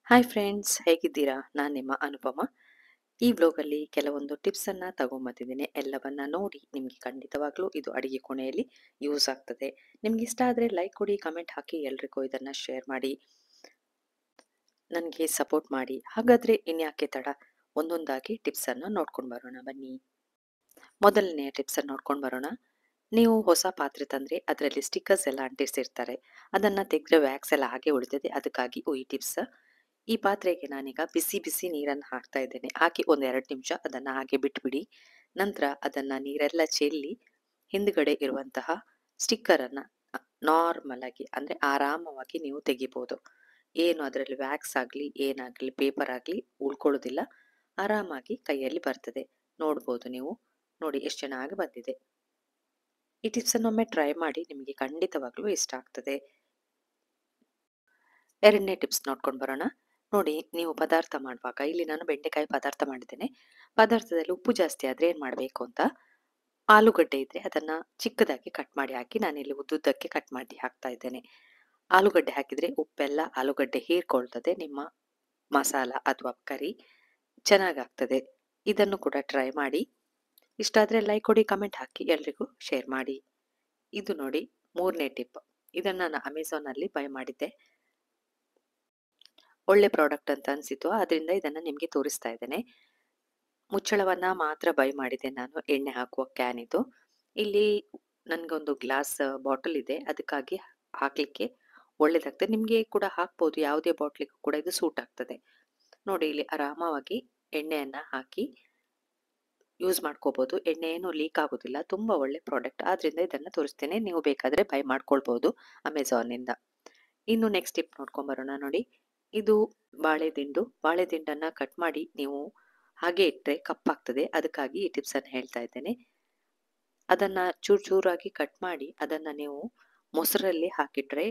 Hi friends, ಹೇಗಿದ್ದೀರಾ? ನಾನು ನಿಮ್ಮ ಅನುಪಮ. ಈ ವ್ಲಾಗಲ್ಲಿ ಕೆಲವೊಂದು ಟಿಪ್ಸನ್ನು ತಗೊಂಬಂದಿದ್ದೀನಿ. ಎಲ್ಲವನ್ನ ನೋಡಿ ನಿಮಗೆ ಖಂಡಿತವಾಗ್ಲೂ ಇದು ಅಡಿಗೆ ಕೋಣೆಯಲ್ಲಿ ಯೂಸ್ ಆಗ್ತದೆ. ನಿಮ್ಗೆ ಇಷ್ಟ ಆದರೆ ಲೈಕ್ ಕೊಡಿ, ಕಮೆಂಟ್ ಹಾಕಿ, ಎಲ್ರಿಗೂ ಇದನ್ನು ಶೇರ್ ಮಾಡಿ, ನನಗೆ ಸಪೋರ್ಟ್ ಮಾಡಿ. ಹಾಗಾದರೆ ಇನ್ಯಾಕೆ ತಡ, ಒಂದೊಂದಾಗಿ ಟಿಪ್ಸನ್ನು ನೋಡ್ಕೊಂಡು ಬರೋಣ ಬನ್ನಿ. ಮೊದಲನೆಯ ಟಿಪ್ಸನ್ನು ನೋಡ್ಕೊಂಡು ಬರೋಣ. ನೀವು ಹೊಸ ಪಾತ್ರೆ ತಂದರೆ ಅದರಲ್ಲಿ ಸ್ಟಿಕ್ಕರ್ಸ್ ಎಲ್ಲ ಅಂಟಿಸಿರ್ತಾರೆ. ಅದನ್ನು ತೆಗೆದ್ರೆ ವ್ಯಾಕ್ಸ್ ಎಲ್ಲ ಹಾಗೆ ಉಳಿತದೆ. ಅದಕ್ಕಾಗಿ ಈ ಟಿಪ್ಸ್. ಈ ಪಾತ್ರೆಗೆ ನಾನೀಗ ಬಿಸಿ ಬಿಸಿ ನೀರನ್ನು ಹಾಕ್ತಾ ಇದ್ದೇನೆ. ಹಾಕಿ ಒಂದು 2 ನಿಮಿಷ ಅದನ್ನು ಹಾಗೆ ಬಿಟ್ಬಿಡಿ. ನಂತರ ಅದನ್ನು ನೀರೆಲ್ಲ ಚೆಲ್ಲಿ ಹಿಂದ್ಗಡೆ ಇರುವಂತಹ ಸ್ಟಿಕ್ಕರನ್ನು ನಾರ್ಮಲ್ ಆಗಿ ಅಂದರೆ ಆರಾಮವಾಗಿ ನೀವು ತೆಗಿಬೋದು. ಏನು ಅದರಲ್ಲಿ ವ್ಯಾಕ್ಸ್ ಆಗಲಿ ಏನಾಗಲಿ ಪೇಪರ್ ಆಗಲಿ ಉಳ್ಕೊಳ್ಳೋದಿಲ್ಲ. ಆರಾಮಾಗಿ ಕೈಯಲ್ಲಿ ಬರ್ತದೆ. ನೋಡ್ಬೋದು ನೀವು. ನೋಡಿ ಎಷ್ಟು ಚೆನ್ನಾಗಿ ಬಂದಿದೆ. ಈ ಟಿಪ್ಸನ್ನು ಒಮ್ಮೆ ಟ್ರೈ ಮಾಡಿ, ನಿಮಗೆ ಖಂಡಿತವಾಗ್ಲೂ ಇಷ್ಟ ಆಗ್ತದೆ. ಎರಡನೇ ಟಿಪ್ಸ್ ನೋಡ್ಕೊಂಡು ಬರೋಣ. ನೋಡಿ, ನೀವು ಪದಾರ್ಥ ಮಾಡುವಾಗ ಇಲ್ಲಿ ನಾನು ಬೆಂಡೆಕಾಯಿ ಪದಾರ್ಥ ಮಾಡಿದ್ದೇನೆ. ಪದಾರ್ಥದಲ್ಲಿ ಉಪ್ಪು ಜಾಸ್ತಿ ಆದರೆ ಏನು ಮಾಡಬೇಕು ಅಂತ, ಆಲೂಗಡ್ಡೆ ಇದ್ದರೆ ಅದನ್ನು ಚಿಕ್ಕದಾಗಿ ಕಟ್ ಮಾಡಿ ಹಾಕಿ. ನಾನಿಲ್ಲಿ ಉದ್ದುದ್ದಕ್ಕೆ ಕಟ್ ಮಾಡಿ ಹಾಕ್ತಾ ಇದ್ದೇನೆ. ಆಲೂಗಡ್ಡೆ ಹಾಕಿದರೆ ಉಪ್ಪೆಲ್ಲ ಆಲೂಗಡ್ಡೆ ಹೀರ್ಕೊಳ್ತದೆ. ನಿಮ್ಮ ಮಸಾಲ ಅಥವಾ ಕರಿ ಚೆನ್ನಾಗಾಗ್ತದೆ. ಇದನ್ನು ಕೂಡ ಟ್ರೈ ಮಾಡಿ. ಇಷ್ಟ ಆದರೆ ಲೈಕ್ ಕೊಡಿ, ಕಮೆಂಟ್ ಹಾಕಿ, ಎಲ್ರಿಗೂ ಶೇರ್ ಮಾಡಿ. ಇದು ನೋಡಿ ಮೂರನೇ ಟಿಪ್. ಇದನ್ನು ನಾನು ಅಮೆಝಾನಲ್ಲಿ ಬೈ ಮಾಡಿದ್ದೆ. ಒಳ್ಳೆ ಪ್ರಾಡಕ್ಟ್ ಅಂತ ಅನಿಸಿತು, ಅದರಿಂದ ಇದನ್ನು ನಿಮಗೆ ತೋರಿಸ್ತಾ ಇದ್ದೇನೆ. ಮುಚ್ಚಳವನ್ನು ಮಾತ್ರ ಬೈ ಮಾಡಿದೆ ನಾನು, ಎಣ್ಣೆ ಹಾಕುವ ಕ್ಯಾನ್ ಇದು. ಇಲ್ಲಿ ನನಗೊಂದು ಗ್ಲಾಸ್ ಬಾಟಲ್ ಇದೆ, ಅದಕ್ಕಾಗಿ ಹಾಕಲಿಕ್ಕೆ ಒಳ್ಳೆಯದಾಗ್ತದೆ. ನಿಮಗೆ ಕೂಡ ಹಾಕ್ಬೋದು, ಯಾವುದೇ ಬಾಟ್ಲಿಗೂ ಕೂಡ ಇದು ಸೂಟ್ ಆಗ್ತದೆ. ನೋಡಿ, ಇಲ್ಲಿ ಆರಾಮವಾಗಿ ಎಣ್ಣೆಯನ್ನು ಹಾಕಿ ಯೂಸ್ ಮಾಡ್ಕೋಬೋದು. ಎಣ್ಣೆ ಏನು ಲೀಕ್ ಆಗೋದಿಲ್ಲ. ತುಂಬ ಒಳ್ಳೆ ಪ್ರಾಡಕ್ಟ್, ಆದ್ದರಿಂದ ಇದನ್ನು ತೋರಿಸ್ತೇನೆ. ನೀವು ಬೇಕಾದರೆ ಬೈ ಮಾಡ್ಕೊಳ್ಬೋದು ಅಮೆಝಾನಿಂದ. ಇನ್ನು ನೆಕ್ಸ್ಟ್ ಟಿಪ್ ನೋಡ್ಕೊಂಬರೋಣ. ನೋಡಿ, ಇದು ಬಾಳೆದಿಂಡು. ಬಾಳೆದಿಂಡನ್ನು ಕಟ್ ಮಾಡಿ ನೀವು ಹಾಗೆ ಇಟ್ಟರೆ ಕಪ್ಪಾಗ್ತದೆ. ಅದಕ್ಕಾಗಿ ಈ ಟಿಪ್ಸನ್ನು ಹೇಳ್ತಾ ಇದ್ದೇನೆ. ಅದನ್ನು ಚೂರು ಚೂರಾಗಿ ಕಟ್ ಮಾಡಿ ಅದನ್ನು ನೀವು ಮೊಸರಲ್ಲಿ ಹಾಕಿಟ್ರೆ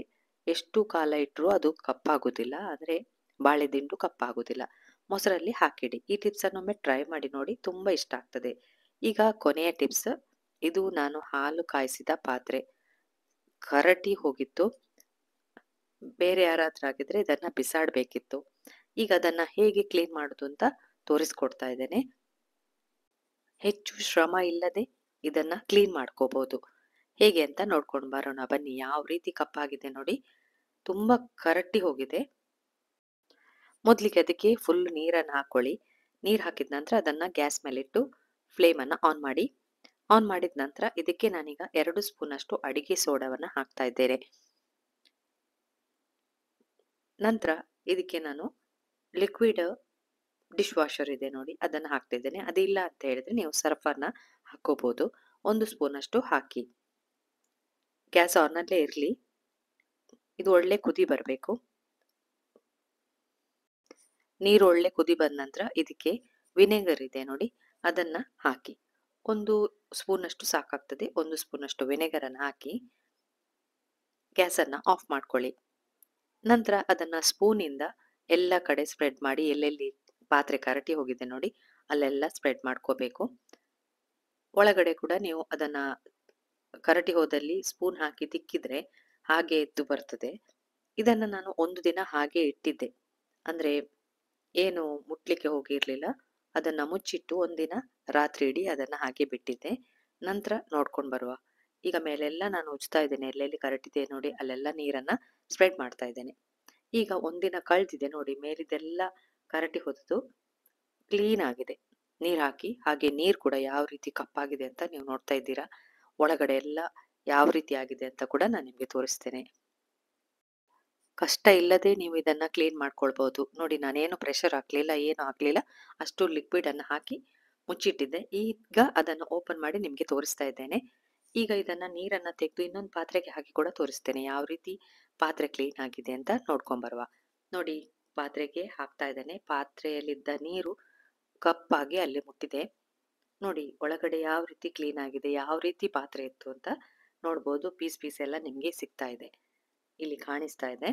ಎಷ್ಟು ಕಾಲ ಇಟ್ಟರೂ ಅದು ಕಪ್ಪಾಗೋದಿಲ್ಲ. ಅಂದರೆ ಬಾಳೆದಿಂಡು ಕಪ್ಪಾಗೋದಿಲ್ಲ. ಮೊಸರಲ್ಲಿ ಹಾಕಿಡಿ. ಈ ಟಿಪ್ಸನ್ನು ಒಮ್ಮೆ ಟ್ರೈ ಮಾಡಿ ನೋಡಿ, ತುಂಬ ಇಷ್ಟ ಆಗ್ತದೆ. ಈಗ ಕೊನೆಯ ಟಿಪ್ಸ್. ಇದು ನಾನು ಹಾಲು ಕಾಯಿಸಿದ ಪಾತ್ರೆ ಕರಟಿ ಹೋಗಿತ್ತು. ಬೇರೆ ಯಾರಾದ್ರೂ ಆಗಿದ್ರೆ ಇದನ್ನು ಬಿಸಾಡಬೇಕಿತ್ತು. ಈಗ ಅದನ್ನು ಹೇಗೆ ಕ್ಲೀನ್ ಮಾಡೋದು ಅಂತ ತೋರಿಸ್ಕೊಡ್ತಾ ಇದ್ದೇನೆ. ಹೆಚ್ಚು ಶ್ರಮ ಇಲ್ಲದೆ ಇದನ್ನು ಕ್ಲೀನ್ ಮಾಡ್ಕೋಬೋದು. ಹೇಗೆ ಅಂತ ನೋಡ್ಕೊಂಡು ಬರೋಣ ಬನ್ನಿ. ಯಾವ ರೀತಿ ಕಪ್ಪಾಗಿದೆ ನೋಡಿ, ತುಂಬ ಕರಟಿ ಹೋಗಿದೆ. ಮೊದಲಿಗೆ ಅದಕ್ಕೆ ಫುಲ್ ನೀರನ್ನು ಹಾಕೊಳ್ಳಿ. ನೀರು ಹಾಕಿದ ನಂತರ ಅದನ್ನು ಗ್ಯಾಸ್ ಮೇಲಿಟ್ಟು ಫ್ಲೇಮನ್ನು ಆನ್ ಮಾಡಿ. ಆನ್ ಮಾಡಿದ ನಂತರ ಇದಕ್ಕೆ ನಾನೀಗ 2 ಸ್ಪೂನಷ್ಟು ಅಡಿಗೆ ಸೋಡಾವನ್ನು ಹಾಕ್ತಾ ಇದ್ದೇನೆ. ನಂತರ ಇದಕ್ಕೆ ನಾನು ಲಿಕ್ವಿಡ್ ಡಿಶ್ ವಾಷರ್ ಇದೆ ನೋಡಿ, ಅದನ್ನು ಹಾಕ್ತಾ ಇದ್ದೇನೆ. ಅದಿಲ್ಲ ಅಂತ ಹೇಳಿದ್ರೆ ನೀವು ಸರ್ಫನ್ನು ಹಾಕೋಬಹುದು. 1 ಸ್ಪೂನಷ್ಟು ಹಾಕಿ. ಗ್ಯಾಸ್ ಆನಲ್ಲೇ ಇರಲಿ. ಇದು ಒಳ್ಳೆ ಕುದಿ ಬರಬೇಕು. ನೀರು ಒಳ್ಳೆ ಕುದಿ ಬಂದ ನಂತರ ಇದಕ್ಕೆ ವಿನೆಗರ್ ಇದೆ ನೋಡಿ, ಅದನ್ನು ಹಾಕಿ. 1 ಸ್ಪೂನಷ್ಟು ಸಾಕಾಗ್ತದೆ. 1 ಸ್ಪೂನಷ್ಟು ವಿನೆಗರನ್ನು ಹಾಕಿ ಗ್ಯಾಸನ್ನು ಆಫ್ ಮಾಡ್ಕೊಳ್ಳಿ. ನಂತರ ಅದನ್ನು ಸ್ಪೂನಿಂದ ಎಲ್ಲ ಕಡೆ ಸ್ಪ್ರೆಡ್ ಮಾಡಿ. ಎಲ್ಲೆಲ್ಲಿ ಪಾತ್ರೆ ಕರಟಿ ಹೋಗಿದೆ ನೋಡಿ, ಅಲ್ಲೆಲ್ಲ ಸ್ಪ್ರೆಡ್ ಮಾಡ್ಕೋಬೇಕು. ಒಳಗಡೆ ಕೂಡ ನೀವು ಅದನ್ನು ಕರಟಿ ಹೋದಲ್ಲಿ ಸ್ಪೂನ್ ಹಾಕಿ ತಿಕ್ಕಿದ್ರೆ ಹಾಗೆ ಎದ್ದು ಬರ್ತದೆ. ಇದನ್ನು ನಾನು 1 ದಿನ ಹಾಗೆ ಇಟ್ಟಿದ್ದೆ. ಅಂದರೆ ಏನು ಮುಟ್ಲಿಕ್ಕೆ ಹೋಗಿರಲಿಲ್ಲ. ಅದನ್ನು ಮುಚ್ಚಿಟ್ಟು 1 ದಿನ ರಾತ್ರಿ ಇಡೀ ಅದನ್ನು ಹಾಗೆ ಬಿಟ್ಟಿದ್ದೆ. ನಂತರ ನೋಡ್ಕೊಂಡು ಬರುವ. ಈಗ ಮೇಲೆಲ್ಲ ನಾನು ಉಜ್ತಾ ಇದ್ದೇನೆ. ಎಲ್ಲೆಲ್ಲಿ ಕರಟಿದೆ ನೋಡಿ ಅಲ್ಲೆಲ್ಲ ನೀರನ್ನು ಸ್ಪ್ರೆಡ್ ಮಾಡ್ತಾ ಇದ್ದೇನೆ. ಈಗ 1 ದಿನ ಕಳೆದಿದೆ ನೋಡಿ, ಮೇಲಿದೆಲ್ಲ ಕರಟಿ ಹೋದದ್ದು ಕ್ಲೀನ್ ಆಗಿದೆ ನೀರು ಹಾಕಿ. ಹಾಗೆ ನೀರು ಕೂಡ ಯಾವ ರೀತಿ ಕಪ್ಪಾಗಿದೆ ಅಂತ ನೀವು ನೋಡ್ತಾ ಇದ್ದೀರಾ. ಒಳಗಡೆ ಎಲ್ಲ ಯಾವ ರೀತಿ ಆಗಿದೆ ಅಂತ ಕೂಡ ನಾನು ನಿಮಗೆ ತೋರಿಸ್ತೇನೆ. ಕಷ್ಟ ಇಲ್ಲದೆ ನೀವು ಇದನ್ನು ಕ್ಲೀನ್ ಮಾಡ್ಕೊಳ್ಬೋದು. ನೋಡಿ, ನಾನೇನು ಪ್ರೆಷರ್ ಹಾಕಲಿಲ್ಲ, ಏನು ಹಾಕಲಿಲ್ಲ. ಅಷ್ಟು ಲಿಕ್ವಿಡನ್ನು ಹಾಕಿ ಮುಚ್ಚಿಟ್ಟಿದ್ದೆ. ಈಗ ಅದನ್ನು ಓಪನ್ ಮಾಡಿ ನಿಮಗೆ ತೋರಿಸ್ತಾ ಇದ್ದೇನೆ. ಈಗ ಇದನ್ನು ನೀರನ್ನು ತೆಗೆದು ಇನ್ನೊಂದು ಪಾತ್ರೆಗೆ ಹಾಕಿ ಕೂಡ ತೋರಿಸ್ತೇನೆ, ಯಾವ ರೀತಿ ಪಾತ್ರೆ ಕ್ಲೀನ್ ಆಗಿದೆ ಅಂತ ನೋಡ್ಕೊಂಬರುವ. ನೋಡಿ, ಪಾತ್ರೆಗೆ ಹಾಕ್ತಾ ಇದ್ದೇನೆ. ಪಾತ್ರೆಯಲ್ಲಿದ್ದ ನೀರು ಕಪ್ಪಾಗಿ ಅಲ್ಲಿ ಮುಟ್ಟಿದೆ. ನೋಡಿ ಒಳಗಡೆ ಯಾವ ರೀತಿ ಕ್ಲೀನ್ ಆಗಿದೆ, ಯಾವ ರೀತಿ ಪಾತ್ರೆ ಇತ್ತು ಅಂತ ನೋಡ್ಬೋದು. ಪೀಸ್ ಪೀಸ್ ಎಲ್ಲ ನಿಮಗೆ ಸಿಗ್ತಾ ಇದೆ, ಇಲ್ಲಿ ಕಾಣಿಸ್ತಾ ಇದೆ.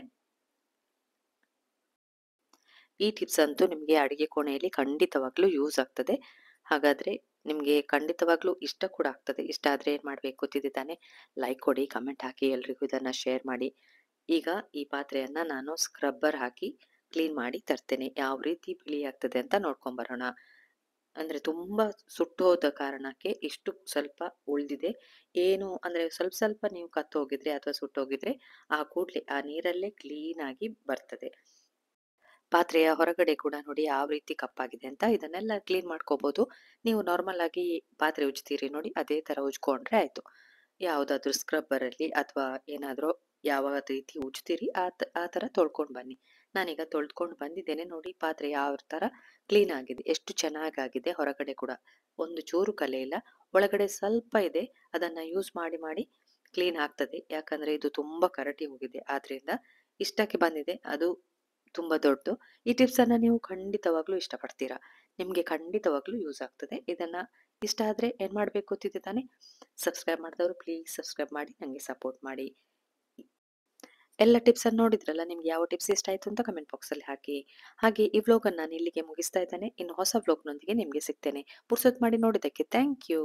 ಈ ಟಿಪ್ಸ್ ಅಂತೂ ನಿಮಗೆ ಅಡಿಗೆ ಕೋಣೆಯಲ್ಲಿ ಖಂಡಿತವಾಗ್ಲೂ ಯೂಸ್ ಆಗ್ತದೆ. ಹಾಗಾದರೆ ನಿಮಗೆ ಖಂಡಿತವಾಗ್ಲೂ ಇಷ್ಟ ಕೂಡ ಆಗ್ತದೆ. ಇಷ್ಟ ಆದರೆ ಏನು ಮಾಡಬೇಕು ಗೊತ್ತಿದೆ ತಾನೇ, ಲೈಕ್ ಕೊಡಿ, ಕಮೆಂಟ್ ಹಾಕಿ, ಎಲ್ರಿಗೂ ಇದನ್ನು ಶೇರ್ ಮಾಡಿ. ಈಗ ಈ ಪಾತ್ರೆಯನ್ನು ನಾನು ಸ್ಕ್ರಬ್ಬರ್ ಹಾಕಿ ಕ್ಲೀನ್ ಮಾಡಿ ತರ್ತೇನೆ. ಯಾವ ರೀತಿ ಬಿಳಿ ಆಗ್ತದೆ ಅಂತ ನೋಡ್ಕೊಂಡ್ ಬರೋಣ. ಅಂದ್ರೆ ತುಂಬಾ ಸುಟ್ಟು ಹೋದ ಕಾರಣಕ್ಕೆ ಇಷ್ಟು ಸ್ವಲ್ಪ ಉಳ್ದಿದೆ. ಏನು ಅಂದ್ರೆ ಸ್ವಲ್ಪ ಸ್ವಲ್ಪ ನೀವು ಕತ್ತೋಗಿದ್ರೆ ಅಥವಾ ಸುಟ್ಟೋಗಿದ್ರೆ ಆ ಕೂಡ್ಲೆ ಆ ನೀರಲ್ಲೇ ಕ್ಲೀನ್ ಆಗಿ ಬರ್ತದೆ. ಪಾತ್ರೆಯ ಹೊರಗಡೆ ಕೂಡ ನೋಡಿ ಯಾವ ರೀತಿ ಕಪ್ಪಾಗಿದೆ ಅಂತ. ಇದನ್ನೆಲ್ಲ ಕ್ಲೀನ್ ಮಾಡ್ಕೋಬಹುದು. ನೀವು ನಾರ್ಮಲ್ ಆಗಿ ಪಾತ್ರೆ ಉಜ್ತೀರಿ ನೋಡಿ ಅದೇ ತರ ಉಜ್ಕೊಂಡ್ರೆ ಆಯ್ತು. ಯಾವ್ದಾದ್ರು ಸ್ಕ್ರಬ್ಬರ್ ಅಲ್ಲಿ ಅಥವಾ ಏನಾದ್ರೂ ಯಾವ ರೀತಿ ಉಜ್ತೀರಿ ಆ ತರ ತೊಳ್ಕೊಂಡ್ ಬನ್ನಿ. ನಾನೀಗ ತೊಳ್ದ್ಕೊಂಡು ಬಂದಿದ್ದೇನೆ ನೋಡಿ ಪಾತ್ರೆ ಯಾವ ತರ ಕ್ಲೀನ್ ಆಗಿದೆ. ಎಷ್ಟು ಚೆನ್ನಾಗಾಗಿದೆ ಹೊರಗಡೆ ಕೂಡ. ಒಂದು ಚೂರು ಕಲೆ ಇಲ್ಲ. ಒಳಗಡೆ ಸ್ವಲ್ಪ ಇದೆ. ಅದನ್ನ ಯೂಸ್ ಮಾಡಿ ಮಾಡಿ ಕ್ಲೀನ್ ಆಗ್ತದೆ. ಯಾಕಂದ್ರೆ ಇದು ತುಂಬಾ ಕರಟಿ ಹೋಗಿದೆ. ಆದ್ರಿಂದ ಇಷ್ಟಕ್ಕೆ ಬಂದಿದೆ. ಅದು ತುಂಬಾ ದೊಡ್ಡದು. ಈ ಟಿಪ್ಸ್ ಅನ್ನ ನೀವು ಖಂಡಿತವಾಗ್ಲೂ ಇಷ್ಟಪಡ್ತೀರಾ. ನಿಮ್ಗೆ ಖಂಡಿತವಾಗ್ಲೂ ಯೂಸ್ ಆಗ್ತದೆ. ಇದನ್ನ ಇಷ್ಟ ಆದ್ರೆ ಏನ್ ಮಾಡ್ಬೇಕು ಗೊತ್ತಿದೆ ತಾನೆ? ಸಬ್ಸ್ಕ್ರೈಬ್ ಮಾಡದವರು ಪ್ಲೀಸ್ ಸಬ್ಸ್ಕ್ರೈಬ್ ಮಾಡಿ ನಂಗೆ ಸಪೋರ್ಟ್ ಮಾಡಿ. ಎಲ್ಲ ಟಿಪ್ಸ್ ಅನ್ನು ನೋಡಿದ್ರಲ್ಲ, ನಿಮ್ಗೆ ಯಾವ ಟಿಪ್ಸ್ ಇಷ್ಟ ಆಯ್ತು ಅಂತ ಕಮೆಂಟ್ ಬಾಕ್ಸ್ ಅಲ್ಲಿ ಹಾಕಿ. ಹಾಗೆ ಈ ವ್ಲಾಗ್ ಅನ್ನ ನಾನು ಇಲ್ಲಿಗೆ ಮುಗಿಸ್ತಾ ಇದ್ದೇನೆ. ಇನ್ನು ಹೊಸ ವ್ಲಾಗ್ ನೊಂದಿಗೆ ನಿಮ್ಗೆ ಸಿಗ್ತೇನೆ. ಪುರ್ಸೊತ್ ಮಾಡಿ ನೋಡಿದ್ದಕ್ಕೆ ಥ್ಯಾಂಕ್ ಯು.